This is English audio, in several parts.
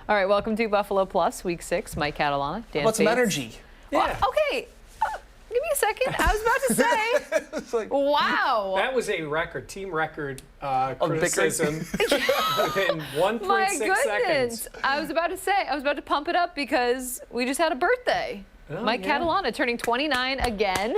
All right, welcome to Buffalo Plus, Week 6. Mike Catalana, Dan What's some Fates. energy? Yeah. Well, okay, give me a second. I was about to say, It's like, wow. That was a record, team record criticism within 1.6 My seconds. goodness. I was about to pump it up because we just had a birthday. Oh, Mike Catalana turning 29 again.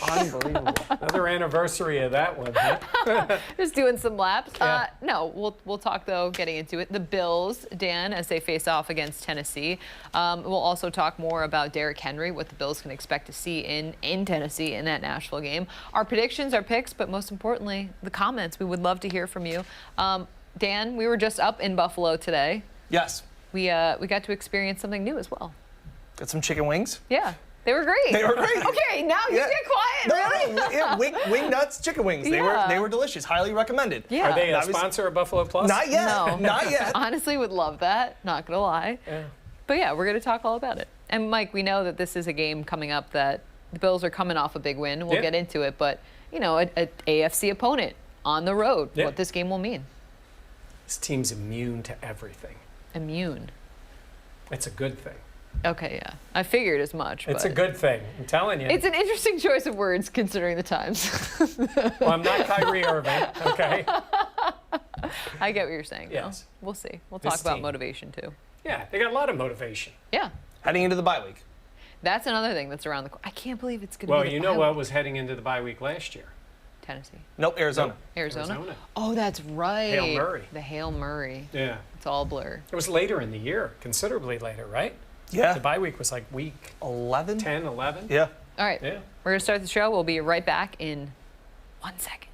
unbelievable. Another anniversary of that one. Huh? Just doing some laps. Yeah. No, we'll talk, though, getting into it. The Bills, Dan, as they face off against Tennessee. We'll also talk more about Derrick Henry, what the Bills can expect to see in Tennessee in that Nashville game. Our predictions, our picks, but most importantly, the comments. We would love to hear from you. Dan, we were just up in Buffalo today. Yes. We got to experience something new as well. Got some chicken wings. Yeah, they were great. They were great. Okay, now you get quiet, really? No, yeah, wing nuts, chicken wings. They were delicious. Highly recommended. Yeah. Are they a sponsor of Buffalo Plus? Not yet. No. Not yet. Honestly, would love that. Not gonna lie. Yeah. But yeah, we're gonna talk all about it. And Mike, we know that this is a game coming up that the Bills are coming off a big win. We'll get into it, but you know, an AFC opponent on the road. Yeah. What this game will mean. This team's immune to everything. Immune. It's a good thing. Okay, yeah. I figured as much. It's but a good thing. I'm telling you. It's an interesting choice of words considering the times. Well, I'm not Kyrie Irving, okay? I get what you're saying. Yes. Though. We'll see. We'll This talk about team. motivation too. Yeah, they got a lot of motivation. Yeah. Heading into the bye week. That's another thing that's around the corner. I can't believe it's going to Well, be the you know bye what week. was heading into the bye week last year? Tennessee. Nope, Arizona. Nope. Arizona? Oh, that's right. Hail Murray. The Hail Murray. Yeah. It's all blur. It was later in the year, considerably later, right? Yeah. The bye week was like week 11? 10, 11. Yeah. All right. Yeah. We're going to start the show. We'll be right back in 1 second.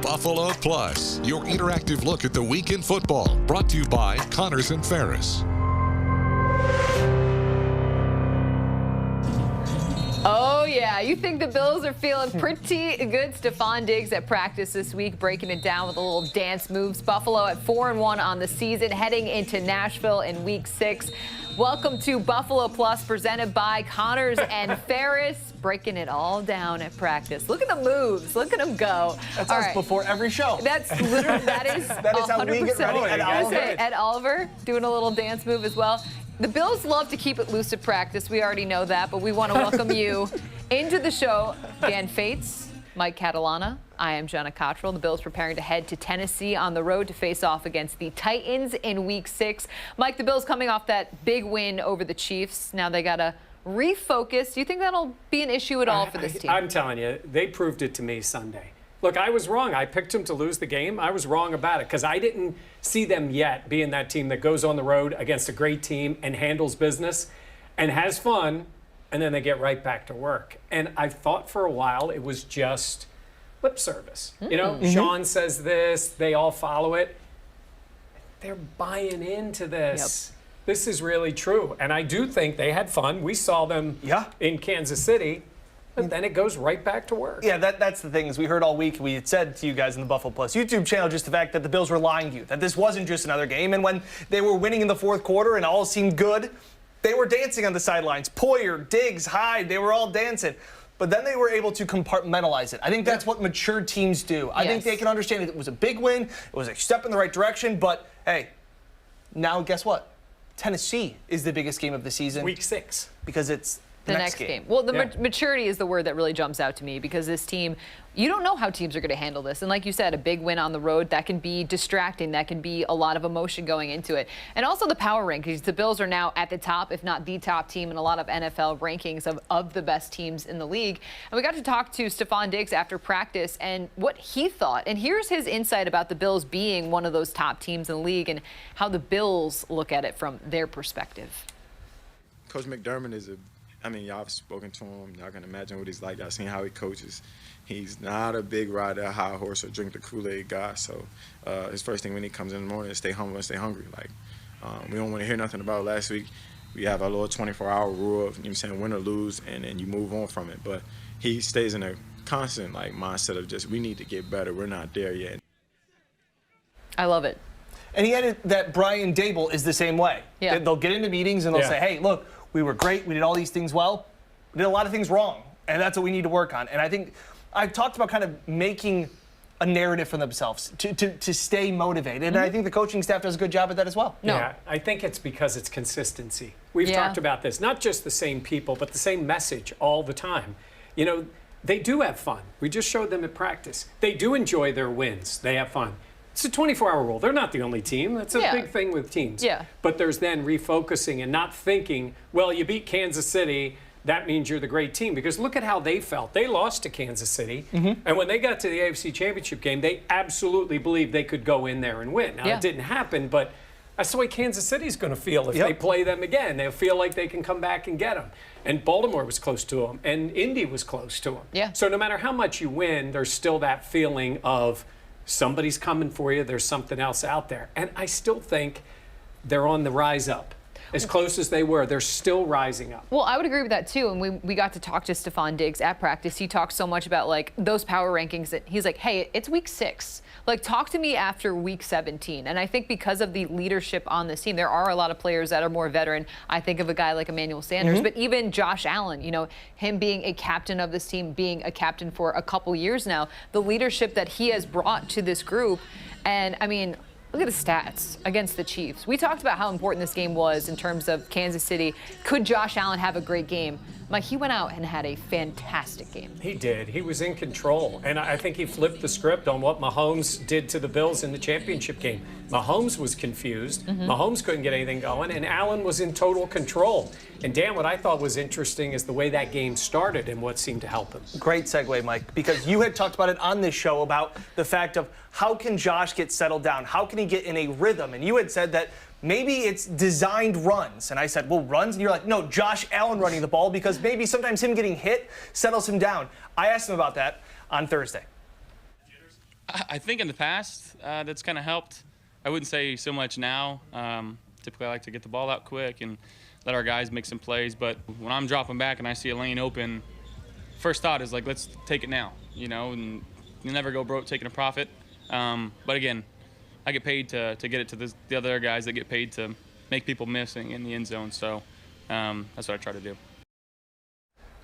Buffalo Plus, your interactive look at the week in football, brought to you by Connors and Ferris. Oh, yeah. You think the Bills are feeling pretty good? Stephon Diggs at practice this week, breaking it down with a little dance moves. Buffalo at 4-1 on the season, heading into Nashville in Week 6. Welcome to Buffalo Plus, presented by Connors and Ferris, breaking it all down at practice. Look at the moves. Look at them go. That's all us right. before every show. That's literally, that is how we get 100%. ready. Ed I was Oliver. gonna say, Ed Oliver doing a little dance move as well. The Bills love to keep it loose at practice. We already know that, but we want to welcome you into the show. Dan Fates, Mike Catalana. I am Jenna Cottrell. The Bills preparing to head to Tennessee on the road to face off against the Titans in Week 6. Mike, the Bills coming off that big win over the Chiefs. Now they got to refocus. Do you think that'll be an issue at all for this team? I'm telling you, they proved it to me Sunday. Look, I was wrong. I picked them to lose the game. I was wrong about it because I didn't see them yet being that team that goes on the road against a great team and handles business and has fun, and then they get right back to work. And I thought for a while it was just lip service. You know, Sean says this, they all follow it. They're buying into this. Yep. This is really true. And I do think they had fun. We saw them in Kansas City. But then it goes right back to work. Yeah, that's the thing, is we heard all week, we had said to you guys in the Buffalo Plus YouTube channel, just the fact that the Bills were lying to you, that this wasn't just another game. And when they were winning in the fourth quarter and all seemed good, they were dancing on the sidelines. Poyer, Diggs, Hyde, they were all dancing. But then they were able to compartmentalize it. I think that's what mature teams do. I think they can understand it was a big win, it was a step in the right direction, but hey, now guess what? Tennessee is the biggest game of the season. Week 6. Because it's the next game. Well, the maturity is the word that really jumps out to me, because this team, you don't know how teams are going to handle this. And like you said, a big win on the road, that can be distracting. That can be a lot of emotion going into it. And also the power rankings. The Bills are now at the top, if not the top team in a lot of NFL rankings of the best teams in the league. And we got to talk to Stephon Diggs after practice and what he thought. And here's his insight about the Bills being one of those top teams in the league and how the Bills look at it from their perspective. Coach McDermott is y'all have spoken to him. Y'all can imagine what he's like. Y'all seen how he coaches. He's not a big rider, a high horse, or drink the Kool-Aid guy. So his first thing when he comes in the morning is stay humble and stay hungry. Like, we don't want to hear nothing about last week. We have our little 24-hour rule of, you know what I'm saying, win or lose, and then you move on from it. But he stays in a constant, like, mindset of just, we need to get better. We're not there yet. I love it. And he added that Brian Dable is the same way. Yeah. They'll get into meetings and they'll say, hey, look, we were great. We did all these things well. We did a lot of things wrong. And that's what we need to work on. And I think I've talked about kind of making a narrative for themselves to stay motivated. And I think the coaching staff does a good job at that as well. No. Yeah, I think it's because it's consistency. We've talked about this, not just the same people, but the same message all the time. You know, they do have fun. We just showed them at practice. They do enjoy their wins. They have fun. It's a 24-hour rule. They're not the only team. That's a big thing with teams. Yeah. But there's then refocusing and not thinking, well, you beat Kansas City, that means you're the great team. Because look at how they felt. They lost to Kansas City. And when they got to the AFC Championship game, they absolutely believed they could go in there and win. Now, it didn't happen, but that's the way Kansas City's going to feel if they play them again. They'll feel like they can come back and get them. And Baltimore was close to them, and Indy was close to them. Yeah. So no matter how much you win, there's still that feeling of somebody's coming for you. There's something else out there. And I still think they're on the rise up. As close as they were, they're still rising up. Well, I would agree with that too. And we got to talk to Stephon Diggs at practice. He talked so much about like those power rankings that he's like, hey, it's week 6. Like, talk to me after week 17. And I think because of the leadership on this team, there are a lot of players that are more veteran. I think of a guy like Emmanuel Sanders, but even Josh Allen, you know, him being a captain of this team, being a captain for a couple years now, the leadership that he has brought to this group. And I mean, look at the stats against the Chiefs. We talked about how important this game was in terms of Kansas City. Could Josh Allen have a great game? Mike, he went out and had a fantastic game. He did. He was in control. And I think he flipped the script on what Mahomes did to the Bills in the championship game. Mahomes was confused. Mahomes couldn't get anything going, and Allen was in total control. And Dan, what I thought was interesting is the way that game started and what seemed to help him. Great segue, Mike, because you had talked about it on this show about the fact of how can Josh get settled down? How can he get in a rhythm? And you had said that maybe it's designed runs. And I said, well, runs? And you're like, no, Josh Allen running the ball, because maybe sometimes him getting hit settles him down. I asked him about that on Thursday. I think in the past, that's kind of helped. I wouldn't say so much now. Typically, I like to get the ball out quick and let our guys make some plays. But when I'm dropping back and I see a lane open, first thought is like, let's take it now, you know, and you never go broke taking a profit. But again, I get paid to get it to the other guys that get paid to make people missing in the end zone. So that's what I try to do.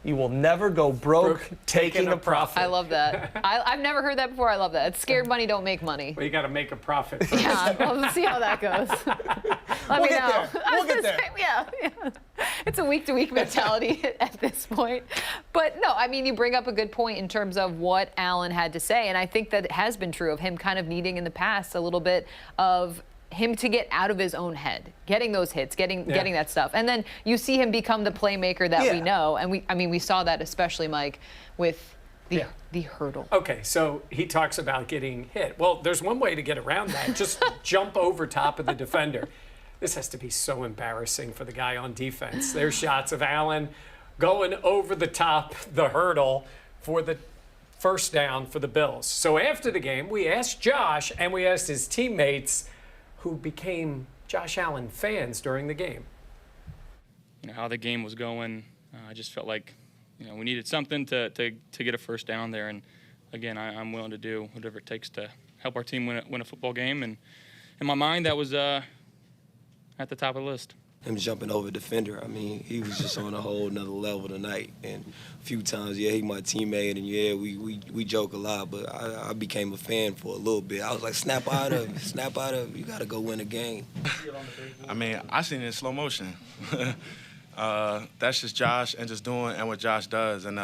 You will never go broke taking a profit. I love that. I've never heard that before. I love that. It's scared money don't make money. Well, you got to make a profit first. Yeah, we'll see how that goes. Let me know. We'll get there. Yeah. It's a week-to-week mentality at this point. But no, I mean, you bring up a good point in terms of what Allen had to say, and I think that it has been true of him kind of needing in the past a little bit of him to get out of his own head, getting those hits, getting that stuff. And then you see him become the playmaker that we know. And we saw that especially, Mike, with the hurdle. Okay, so he talks about getting hit. Well, there's one way to get around that. Just jump over top of the defender. This has to be so embarrassing for the guy on defense. There's shots of Allen going over the top, the hurdle for the first down for the Bills. So after the game, we asked Josh and we asked his teammates who became Josh Allen fans during the game. You know, how the game was going, I just felt like, you know, we needed something to get a first down there. And again, I'm willing to do whatever it takes to help our team win a football game. And in my mind, that was at the top of the list. Him jumping over defender, I mean, he was just on a whole nother level tonight. And a few times, he my teammate, and we joke a lot, but I became a fan for a little bit. I was like, snap out of it, snap out of it. You got to go win a game. I mean, I seen it in slow motion. That's just Josh and just doing and what Josh does. And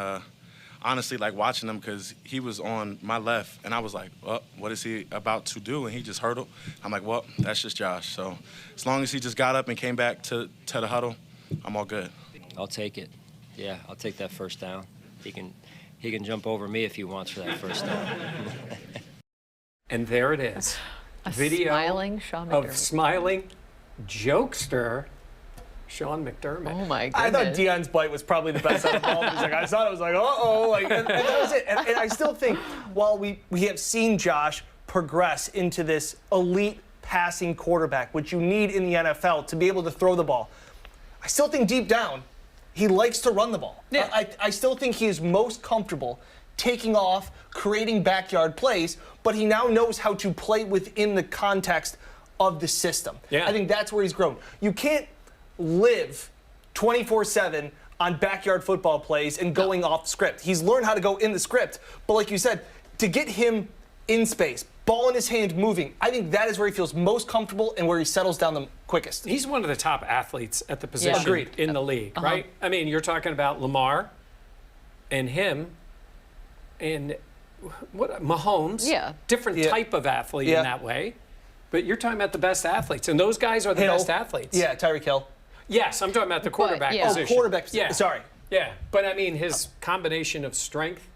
honestly, like watching him, because he was on my left, and I was like, well, what is he about to do? And he just hurdled. I'm like, well, that's just Josh. So as long as he just got up and came back to the huddle, I'm all good. I'll take it. Yeah, I'll take that first down. He can jump over me if he wants for that first down. And there it is. A Video smiling Sean of McDermott. smiling jokester Sean McDermott. Oh my goodness. I thought Deion's bite was probably the best out of all. He's like, I thought it was like, uh-oh, like, and that was it. And I still think while we have seen Josh progress into this elite passing quarterback, which you need in the NFL to be able to throw the ball, I still think deep down he likes to run the ball. Yeah. I still think he is most comfortable taking off, creating backyard plays, but he now knows how to play within the context of the system. Yeah. I think that's where he's grown. You can't live 24/7 on backyard football plays and going off script. He's learned how to go in the script. But like you said, to get him in space, ball in his hand moving, I think that is where he feels most comfortable and where he settles down the quickest. He's one of the top athletes at the position in the league, right? I mean, you're talking about Lamar and him and Mahomes. Yeah. Different type of athlete in that way. But you're talking about the best athletes, and those guys are the best athletes. Yeah, Tyreek Hill. Yes, I'm talking about the quarterback position. Oh, quarterback. Yeah. Sorry. Yeah, but I mean his combination of strength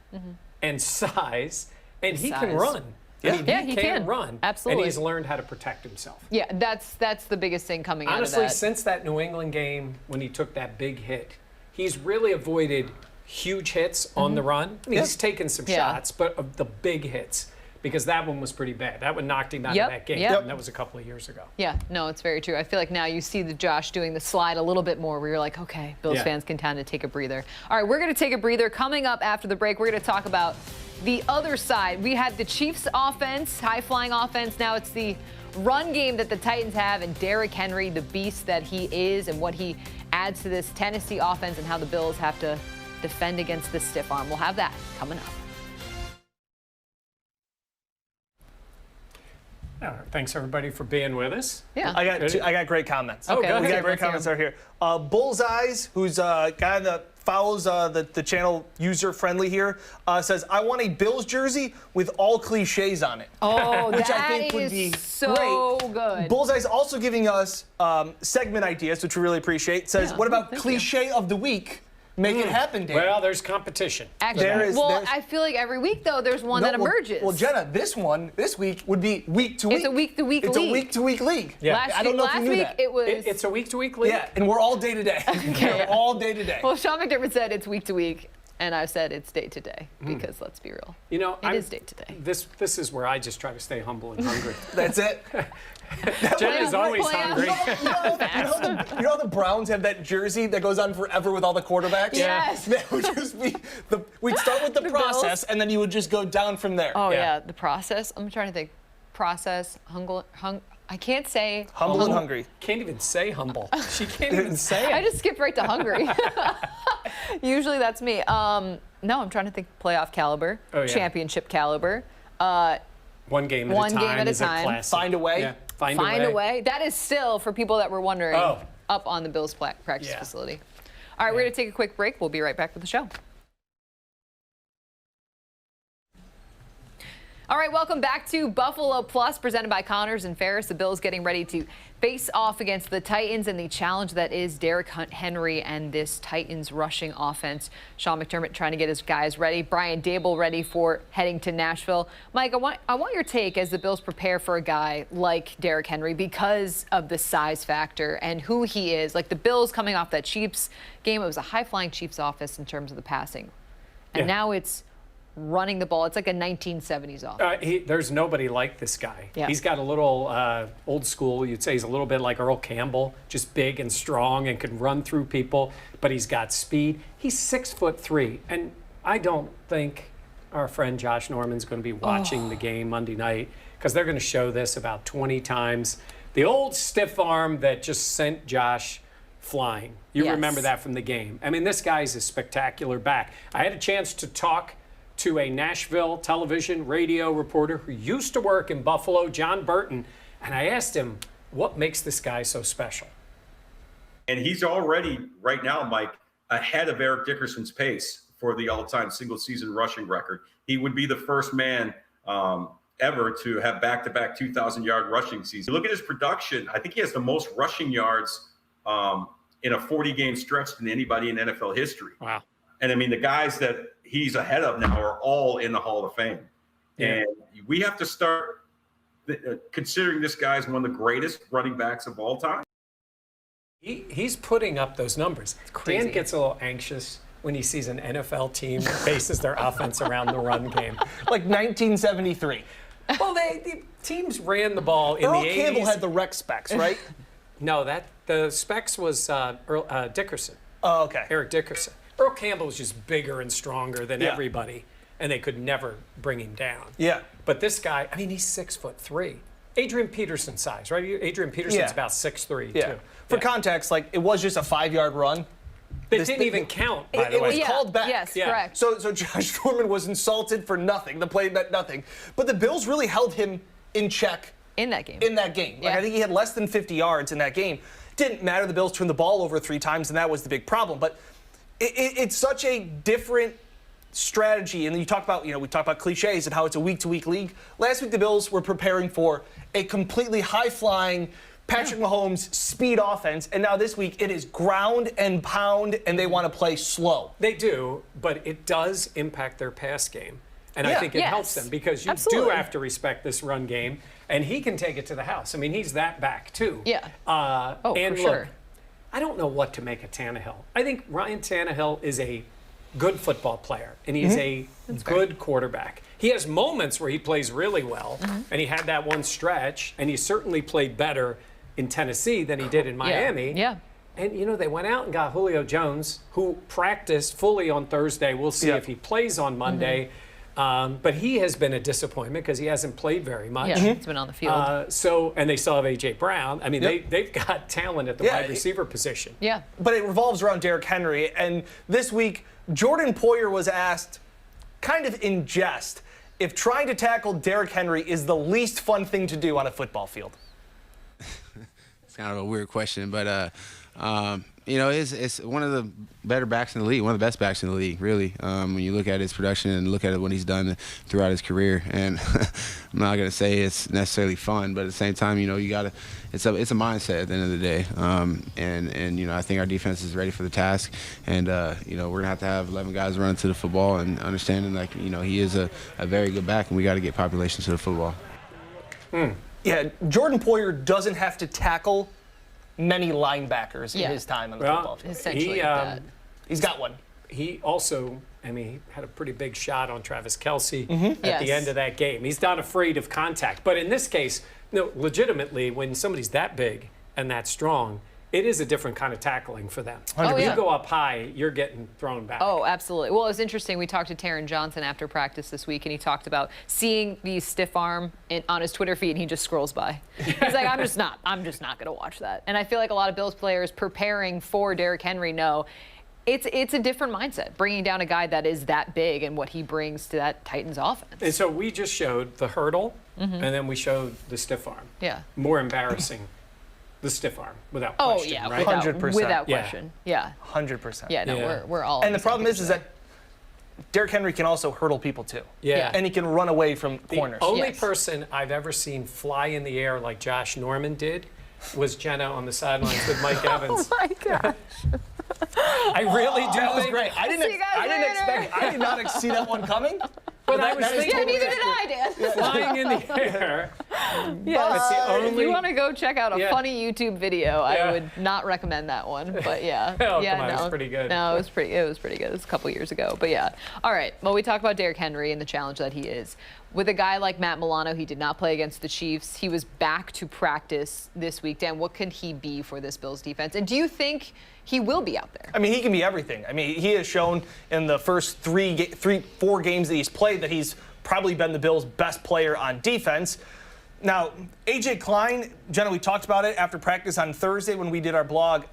and size, and he can run. Yeah, I mean, he can run. Absolutely. And he's learned how to protect himself. Yeah, that's the biggest thing coming out of that. Honestly, since that New England game when he took that big hit, he's really avoided huge hits on the run. I mean, he's taken some shots, but of the big hits, because that one was pretty bad. That one knocked him out of that game, and that was a couple of years ago. Yeah, no, it's very true. I feel like now you see the Josh doing the slide a little bit more where you're like, okay, Bills fans can kind of take a breather. All right, we're going to take a breather. Coming up after the break, we're going to talk about the other side. We had the Chiefs offense, high-flying offense. Now it's the run game that the Titans have, and Derrick Henry, the beast that he is, and what he adds to this Tennessee offense and how the Bills have to defend against the stiff arm. We'll have that coming up. All right, thanks everybody for being with us. Yeah. I got great comments. Okay, we got great let's hear comments them. out here. Bullseyes, who's a guy that follows the channel user-friendly here, says, I want a Bills jersey with all cliches on it. Oh, which that I think would is be so great. good. Bullseye's also giving us segment ideas, which we really appreciate. Says, what about cliche of the week? Make it happen, Dave. Well, there's competition. Actually, I feel like every week, though, there's one that emerges. Well, Jenna, this week would be week to week. It's a week-to-week It's league. a week-to-week league. Yeah. I don't know if you knew week that. it was. It's a week-to-week league? Yeah, and we're all day to day. We're all day to day. Well, Sean McDermott said it's week to week, and I said it's day to day because let's be real. You know, it is day to day. This is where I just try to stay humble and hungry. That's it. Jen is always hungry. You know the Browns have that jersey that goes on forever with all the quarterbacks? Yes. That would just be we'd start with the process, Bills. and then you would just go down from there. Oh yeah, the process. I'm trying to think. Process, I can't say. Humble and hungry. Can't even say humble. She can't even say it. I just skipped right to hungry. Usually that's me. No, I'm trying to think playoff caliber, championship caliber. One game at a time. Classic. Find a way. Yeah. Find a way. That is still, for people that were wondering, up on the Bills practice facility. All right, we're going to take a quick break. We'll be right back with the show. All right, welcome back to Buffalo Plus, presented by Connors and Ferris. The Bills getting ready to face off against the Titans and the challenge that is Derrick Henry and this Titans rushing offense. Sean McDermott trying to get his guys ready. Brian Dable ready for heading to Nashville. Mike, I want your take as the Bills prepare for a guy like Derrick Henry because of the size factor and who he is. Like the Bills coming off that Chiefs game, it was a high-flying Chiefs offense in terms of the passing. And now it's running the ball. It's like a 1970s offense. There's nobody like this guy. Yeah. He's got a little old school. You'd say he's a little bit like Earl Campbell, just big and strong and can run through people, but he's got speed. He's 6'3", and I don't think our friend Josh Norman's going to be watching the game Monday night because they're going to show this about 20 times. The old stiff arm that just sent Josh flying. You remember that from the game. I mean, this guy's a spectacular back. I had a chance to talk to a Nashville television radio reporter who used to work in Buffalo, John Burton, and I asked him, what makes this guy so special? And he's already, right now, Mike, ahead of Eric Dickerson's pace for the all-time single-season rushing record. He would be the first man ever to have back-to-back 2,000-yard rushing season. Look at his production. I think he has the most rushing yards in a 40-game stretch than anybody in NFL history. Wow. And, I mean, the guys that he's ahead of now are all in the Hall of Fame. Yeah. And we have to start considering this guy as one of the greatest running backs of all time. He's putting up those numbers. Dan gets a little anxious when he sees an NFL team that bases their offense around the run game. Like 1973. Well, the teams ran the ball in Earl the 80s. Campbell had the rec specs, right? No, the specs was Dickerson. Oh, okay. Eric Dickerson. Earl Campbell was just bigger and stronger than everybody, and they could never bring him down. Yeah. But this guy, I mean, he's 6'3". Adrian Peterson size, right? Adrian Peterson's about 6'3", too. For context, like, it was just a 5-yard run. It didn't even count, by the It way. was called back. Yes, Yeah. correct. So Josh Norman was insulted for nothing. The play meant nothing. But the Bills really held him in check in that game. Like, Yeah. I think he had less than 50 yards in that game. Didn't matter. The Bills turned the ball over 3 times, and that was the big problem. But it's such a different strategy. And then you talk about, we talk about cliches and how it's a week-to-week league. Last week, the Bills were preparing for a completely high-flying Patrick Mahomes speed offense, and now this week it is ground and pound, and they want to play slow. They do, but it does impact their pass game. And I think it helps them because you do have to respect this run game, and he can take it to the house. I mean, he's that back, too. Yeah. And for look, sure. I don't know what to make of Tannehill. I think Ryan Tannehill is a good football player, and he's a good quarterback. He has moments where he plays really well, and he had that one stretch, and he certainly played better in Tennessee than he did in Miami. Yeah. And, they went out and got Julio Jones, who practiced fully on Thursday. We'll see if he plays on Monday. But he has been a disappointment because he hasn't played very much. Yeah, he's been on the field. And they still have A.J. Brown. I mean, they've got talent at the wide receiver position. Yeah. But it revolves around Derrick Henry. And this week, Jordan Poyer was asked, kind of in jest, if trying to tackle Derrick Henry is the least fun thing to do on a football field. It's kind of a weird question, but it's one of the better backs in the league, one of the best backs in the league, really. When you look at his production and look at what he's done throughout his career, and I'm not gonna say it's necessarily fun, but at the same time, you gotta. It's a mindset at the end of the day, and I think our defense is ready for the task, and we're gonna have to have 11 guys running to the football and understanding he is a very good back, and we got to get population to the football. Yeah, Jordan Poyer doesn't have to tackle many linebackers in his time on the football field. Essentially, he's got one. He also, he had a pretty big shot on Travis Kelce Mm-hmm. at the end of that game. He's not afraid of contact. But in this case, legitimately, when somebody's that big and that strong, it is a different kind of tackling for them. If you go up high, you're getting thrown back. Oh, absolutely. Well, it was interesting. We talked to Taron Johnson after practice this week, and he talked about seeing the stiff arm on his Twitter feed, and he just scrolls by. He's like, I'm just not going to watch that. And I feel like a lot of Bills players preparing for Derrick Henry know it's a different mindset, bringing down a guy that is that big and what he brings to that Titans offense. And so we just showed the hurdle, and then we showed the stiff arm. Yeah. More embarrassing. The stiff arm, without question. Oh, yeah, right? 100%. Without question. Yeah. 100%. Yeah, no, we're all. And the problem is that Derrick Henry can also hurdle people too. Yeah. And he can run away from corners. The only person I've ever seen fly in the air like Josh Norman did was Jenna on the sidelines with Mike Evans. Oh my gosh. I really do That was think. great. I did not see that one coming. But I was thinking, Yeah, neither did I, Dan. flying in the air. Yes. That's the If only- you want to go check out a Yeah. funny YouTube video, Yeah. I would not recommend that one. But yeah, Oh, yeah, come on, no, it was pretty good. No, it was pretty good. It was a couple years ago. But yeah, all right. Well, we talk about Derrick Henry and the challenge that he is. With a guy like Matt Milano, he did not play against the Chiefs. He was back to practice this week. Dan, what could he be for this Bills defense? And do you think he will be out there? I mean, he can be everything. I mean, he has shown in the first 4 games that he's played that he's probably been the Bills' best player on defense. Now, A.J. Klein, Jenna, we talked about it after practice on Thursday when we did our blog.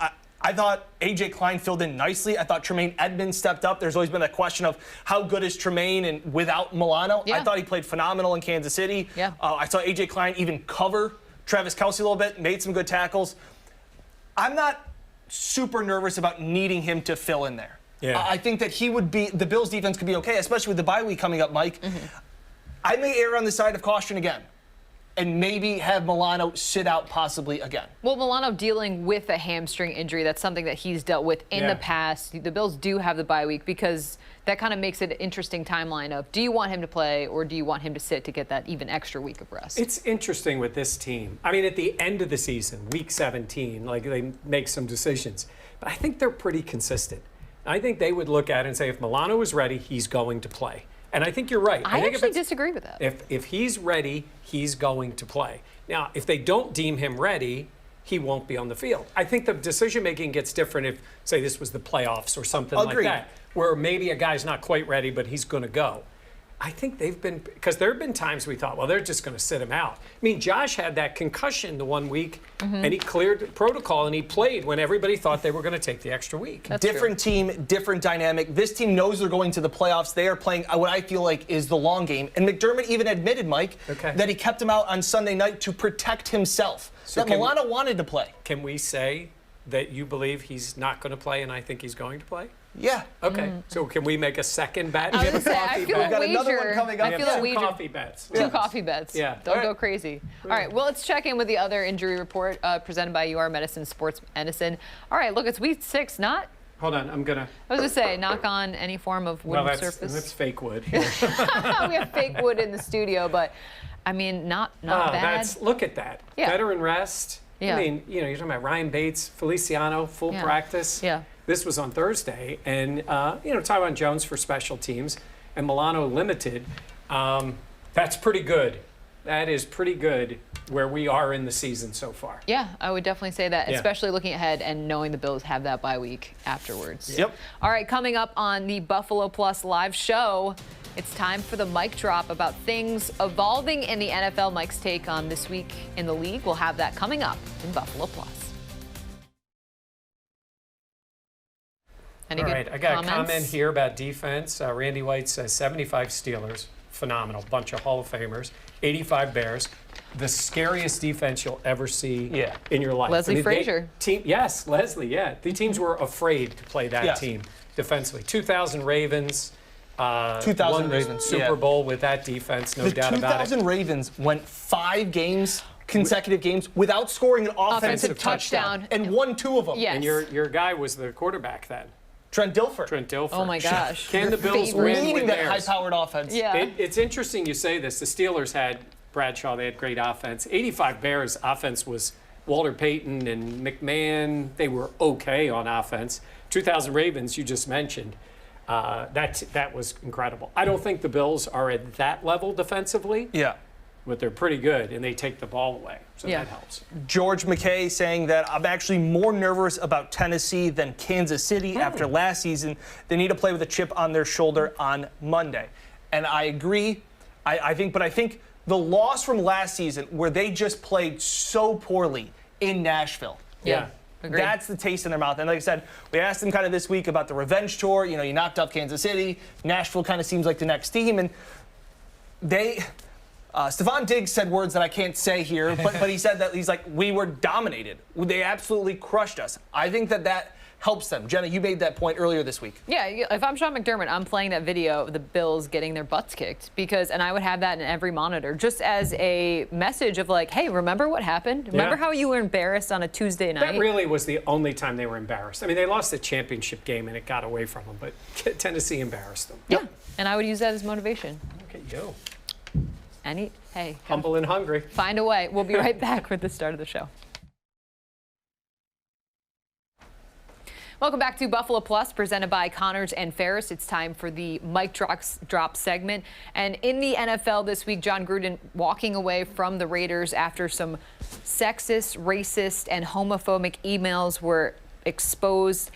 I thought A.J. Klein filled in nicely. I thought Tremaine Edmonds stepped up. There's always been that question of how good is Tremaine and without Milano. Yeah. I thought he played phenomenal in Kansas City. Yeah. I saw A.J. Klein even cover Travis Kelce a little bit, made some good tackles. I'm not super nervous about needing him to fill in there. Yeah. I think that the Bills defense could be okay, especially with the bye week coming up, Mike. I may err on the side of caution again and maybe have Milano sit out possibly again. Well, Milano dealing with a hamstring injury, that's something that he's dealt with in the past. The Bills do have the bye week because that kind of makes it an interesting timeline of, do you want him to play or do you want him to sit to get that even extra week of rest? It's interesting with this team. I mean, at the end of the season, week 17, they make some decisions. But I think they're pretty consistent. I think they would look at it and say, if Milano is ready, he's going to play. And I think you're right. I think actually disagree with that. If he's ready, he's going to play. Now, if they don't deem him ready, he won't be on the field. I think the decision-making gets different if, say, this was the playoffs or something like Agreed. that, where maybe a guy's not quite ready, but he's going to go. I think they've been, because there have been times we thought, well, they're just going to sit him out. I mean, Josh had that concussion the 1 week, and he cleared protocol, and he played when everybody thought they were going to take the extra week. Different team, different dynamic. This team knows they're going to the playoffs. They are playing what I feel like is the long game. And McDermott even admitted, Mike, that he kept him out on Sunday night to protect himself. So that Milano wanted to play. Can we say that you believe he's not going to play and I think he's going to play? Yeah. Okay. So can we make a second bet? I was gonna say, I feel a wager. I feel a wager. Coffee bets. Two coffee bets. Yeah. Don't go crazy. All right. Well, let's check in with the other injury report presented by UR Medicine Sports Medicine. All right. Look, it's week 6. Not. Hold on. I'm gonna. I was gonna say, knock on any form of wooden surface. That's fake wood. We have fake wood in the studio, but I mean, not bad. Look at that. Yeah. Veteran rest. Yeah. I mean, you're talking about Ryan Bates, Feliciano, full practice. Yeah. This was on Thursday, and Tyron Jones for special teams, and Milano limited. That's pretty good. That is pretty good where we are in the season so far. Yeah, I would definitely say that, Yeah. especially looking ahead and knowing the Bills have that bye week afterwards. Yep. All right, coming up on the Buffalo Plus live show, it's time for the mic drop about things evolving in the NFL. Mike's take on this week in the league. We'll have that coming up in Buffalo Plus. Any All good right, I got comments? a comment here about defense. Randy White says 75 Steelers, phenomenal, bunch of Hall of Famers, 85 Bears, the scariest defense you'll ever see in your life. Leslie Frazier. Yes, Leslie, yeah. The teams were afraid to play that team defensively. 2000 Ravens. 2000 won the Ravens, Super Bowl with that defense, no doubt about it. The 2000 Ravens went 5 games, consecutive games, without scoring an offensive touchdown, and won 2 of them. Yes. And your guy was the quarterback then. Trent Dilfer. Oh my gosh. Can the Bills win leading with that theirs? high-powered offense? Yeah. It's interesting you say this. The Steelers had Bradshaw. They had great offense. 85 Bears offense was Walter Payton and McMahon. They were okay on offense. 2000 Ravens, you just mentioned. That was incredible. I don't think the Bills are at that level defensively. Yeah. But they're pretty good, and they take the ball away, so that helps. George McKay saying that I'm actually more nervous about Tennessee than Kansas City after last season. They need to play with a chip on their shoulder on Monday. And I agree. I think the loss from last season, where they just played so poorly in Nashville. Yeah. Agreed. That's the taste in their mouth. And like I said, we asked them kind of this week about the revenge tour. You knocked out Kansas City. Nashville kind of seems like the next team. And Stephon Diggs said words that I can't say here, but he said that he's like, we were dominated. They absolutely crushed us. I think that helps them. Jenna, you made that point earlier this week. Yeah, if I'm Sean McDermott, I'm playing that video of the Bills getting their butts kicked and I would have that in every monitor just as a message of like, hey, remember what happened? Remember how you were embarrassed on a Tuesday night? That really was the only time they were embarrassed. I mean, they lost the championship game and it got away from them, but Tennessee embarrassed them. Yeah, and I would use that as motivation. Look at you. Hey. Humble and hungry. Find a way. We'll be right back with the start of the show. Welcome back to Buffalo Plus, presented by Connors and Ferris. It's time for the mic drop segment. And in the NFL this week, John Gruden walking away from the Raiders after some sexist, racist, and homophobic emails were exposed.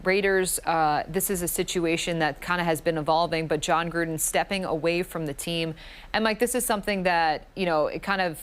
Raiders, this is a situation that kind of has been evolving, but John Gruden stepping away from the team. And, Mike, this is something that, it kind of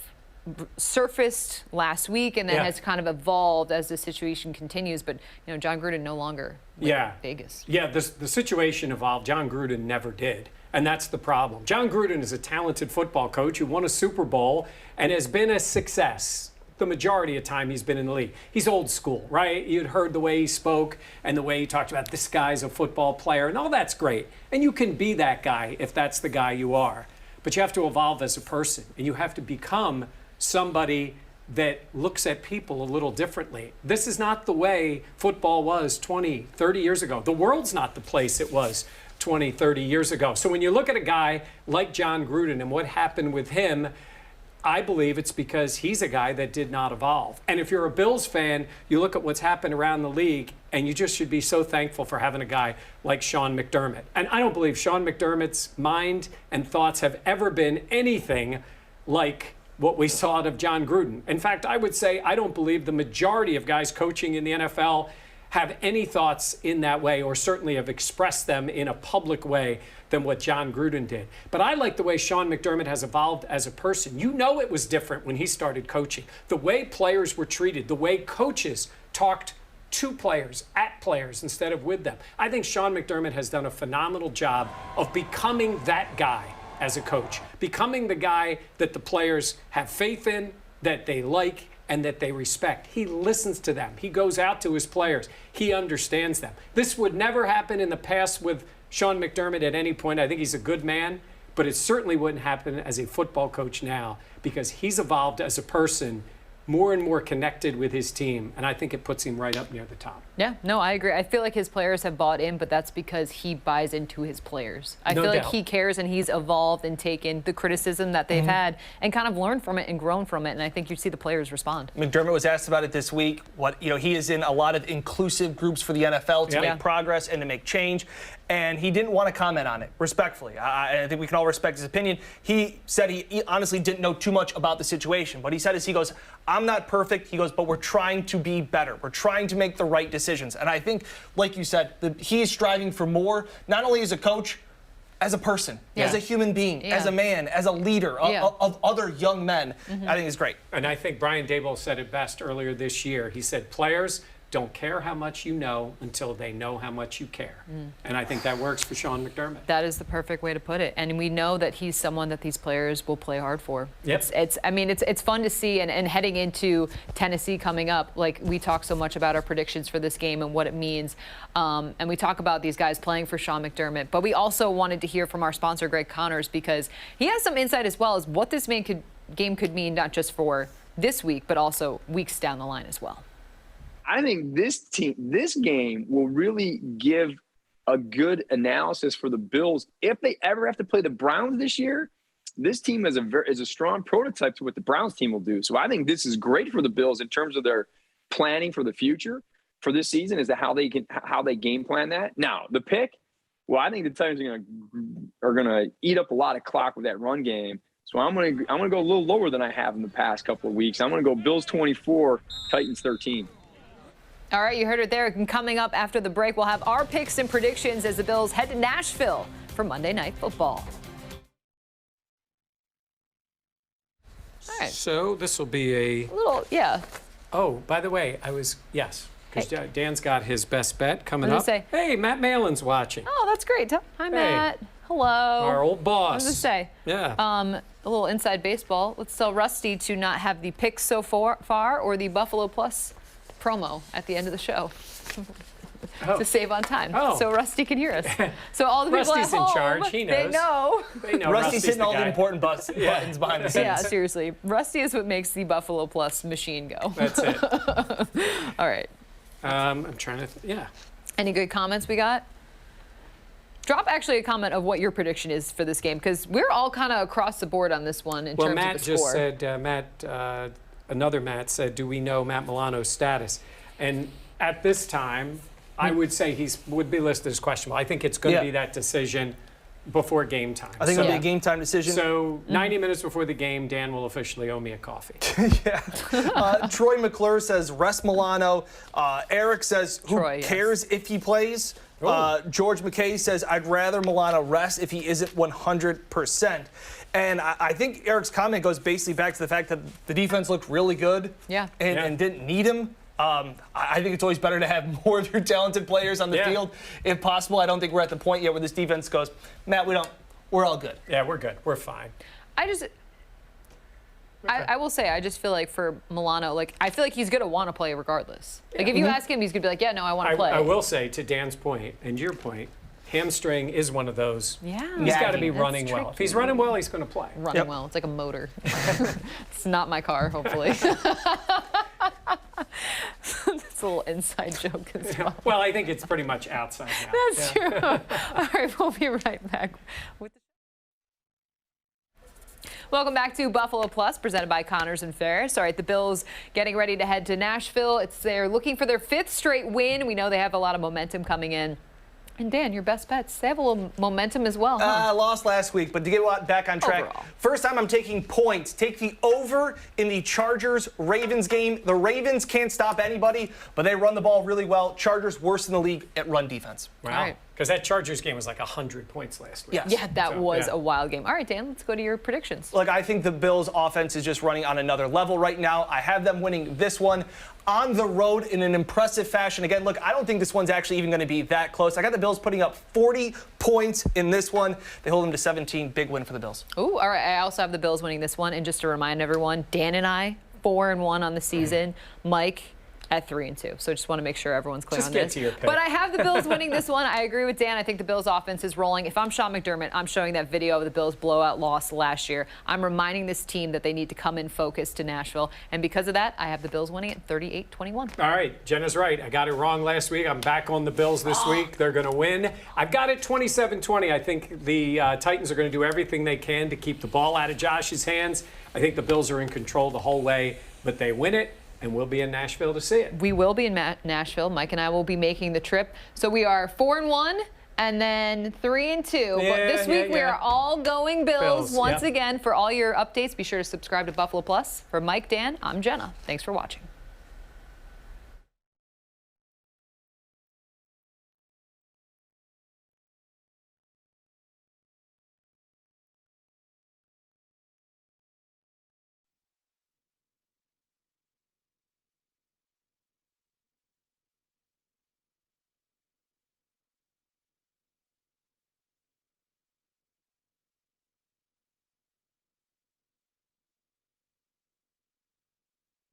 surfaced last week and then has kind of evolved as the situation continues. But, John Gruden no longer with Vegas. Yeah, the situation evolved. John Gruden never did. And that's the problem. John Gruden is a talented football coach who won a Super Bowl and has been a success the majority of time he's been in the league. He's old school, right? You'd heard the way he spoke and the way he talked about this guy's a football player, and all that's great. And you can be that guy if that's the guy you are. But you have to evolve as a person, and you have to become somebody that looks at people a little differently. This is not the way football was 20, 30 years ago. The world's not the place it was 20, 30 years ago. So when you look at a guy like John Gruden and what happened with him, I believe it's because he's a guy that did not evolve. And if you're a Bills fan, you look at what's happened around the league, and you just should be so thankful for having a guy like Sean McDermott. And I don't believe Sean McDermott's mind and thoughts have ever been anything like what we saw out of John Gruden. In fact, I would say I don't believe the majority of guys coaching in the NFL have any thoughts in that way, or certainly have expressed them in a public way than what John Gruden did. But I like the way Sean McDermott has evolved as a person. You know it was different when he started coaching. The way players were treated, the way coaches talked to players, at players, instead of with them. I think Sean McDermott has done a phenomenal job of becoming that guy as a coach, becoming the guy that the players have faith in, that they like, and that they respect. He listens to them. He goes out to his players. He understands them. This would never happen in the past with Sean McDermott at any point. I think he's a good man, but it certainly wouldn't happen as a football coach now, because he's evolved as a person, more and more connected with his team, and I think it puts him right up near the top. Yeah, no, I agree. I feel like his players have bought in, but that's because he buys into his players. I feel like he cares, and he's evolved and taken the criticism that they've had and kind of learned from it and grown from it, and I think you see the players respond. McDermott was asked about it this week. He is in a lot of inclusive groups for the NFL to make progress and to make change, and he didn't want to comment on it, respectfully. I think we can all respect his opinion. He said he honestly didn't know too much about the situation. What he said is, he goes, I'm not perfect. He goes, but we're trying to be better. We're trying to make the right decisions. And I think, like you said, he is striving for more, not only as a coach, as a person, as a human being, as a man, as a leader of other young men. I think it's great. And I think Brian Daboll said it best earlier this year. He said, players don't care how much you know until they know how much you care. And I think that works for Sean McDermott. That is the perfect way to put it. And we know that he's someone that these players will play hard for. Yep. It's fun to see, and heading into Tennessee coming up, like we talk so much about our predictions for this game and what it means. And we talk about these guys playing for Sean McDermott, but we also wanted to hear from our sponsor, Greg Connors, because he has some insight as well as what this game could mean, not just for this week, but also weeks down the line as well. I think this game will really give a good analysis for the Bills. If they ever have to play the Browns this year, this team is a strong prototype to what the Browns team will do. So I think this is great for the Bills in terms of their planning for the future for this season, is how they game plan that. Now the pick, well, I think the Titans are gonna eat up a lot of clock with that run game. So I'm gonna go a little lower than I have in the past couple of weeks. I'm gonna go Bills 24, Titans 13. All right, you heard it there. And coming up after the break, we'll have our picks and predictions as the Bills head to Nashville for Monday Night Football. All right. So this will be a little, Oh, by the way, because Dan's got his best bet coming up. Hey, Matt Malin's watching. Oh, that's great. Hi, Matt. Hello. Our old boss. I was going to say. Yeah. A little inside baseball. Let's tell Rusty to not have the picks so far or the Buffalo Plus promo at the end of the show to save on time, so Rusty can hear us. So all the people Rusty's at home, in charge. He knows. They know. Rusty's hitting all the important buttons behind the scenes. Yeah, seriously. Rusty is what makes the Buffalo Plus machine go. That's it. All right. I'm trying to. Any good comments we got? Drop actually a comment of what your prediction is for this game, because we're all kind of across the board on this one in terms Matt of the score. just said, another Matt said, do we know Matt Milano's status? And at this time, I would say he would be listed as questionable. I think it's going to be that decision before game time. I think it'll be a game time decision. So 90 minutes before the game, Dan will officially owe me a coffee. Troy McClure says, rest Milano. Eric says, who cares if he plays? George McKay says, I'd rather Milano rest if he isn't 100%. And I think Eric's comment goes basically back to the fact that the defense looked really good and didn't need him. I think it's always better to have more of your talented players on the field if possible. I don't think we're at the point yet where this defense goes, Matt, we're all good. Yeah, we're good. We're fine. I will say, I just feel like for Milano, I feel like he's going to want to play regardless. Like, if you ask him, he's going to be like, yeah, no, I want to play. I will say, to Dan's point and your point, hamstring is one of those. Yeah. He's got to be running well. If he's running well, he's going to play. Running well. It's like a motor. It's not my car, hopefully. That's a little inside joke as well. Well, I think it's pretty much outside now. That's true. All right, we'll be right back with the Welcome back to Buffalo Plus, presented by Connors and Ferris. All right, the Bills getting ready to head to Nashville. They're looking for their 5th straight win. We know they have a lot of momentum coming in. And Dan, your best bets, they have a little momentum as well, huh? Lost last week, but to get back on track, Overall. first time I'm taking points. Take the over in the Chargers-Ravens game. The Ravens can't stop anybody, but they run the ball really well. Chargers worst in the league at run defense. Wow. All right. Because that Chargers game was like 100 points last week. Yes. Yeah, that was a wild game. All right, Dan, let's go to your predictions. Look, I think the Bills' offense is just running on another level right now. I have them winning this one on the road in an impressive fashion. Again, look, I don't think this one's actually even going to be that close. I got the Bills putting up 40 points in this one. They hold them to 17. Big win for the Bills. Ooh, all right. I also have the Bills winning this one. And just to remind everyone, Dan and I, 4-1 on the season. Mike at 3-2. So just want to make sure everyone's clear Just on get this. to your pick. But I have the Bills winning this one. I agree with Dan. I think the Bills offense is rolling. If I'm Sean McDermott, I'm showing that video of the Bills blowout loss last year. I'm reminding this team that they need to come in focused to Nashville. And because of that, I have the Bills winning at 38-21. All right, Jenna's right. I got it wrong last week. I'm back on the Bills this week. They're going to win. I've got it 27-20. I think the Titans are going to do everything they can to keep the ball out of Josh's hands. I think the Bills are in control the whole way, but they win it. And we'll be in Nashville to see it. We will be in Nashville. Mike and I will be making the trip. So we are 4-1 and then 3-2. But this week we are all going Bills once again. For all your updates, be sure to subscribe to Buffalo Plus. For Mike, Dan, I'm Jenna. Thanks for watching.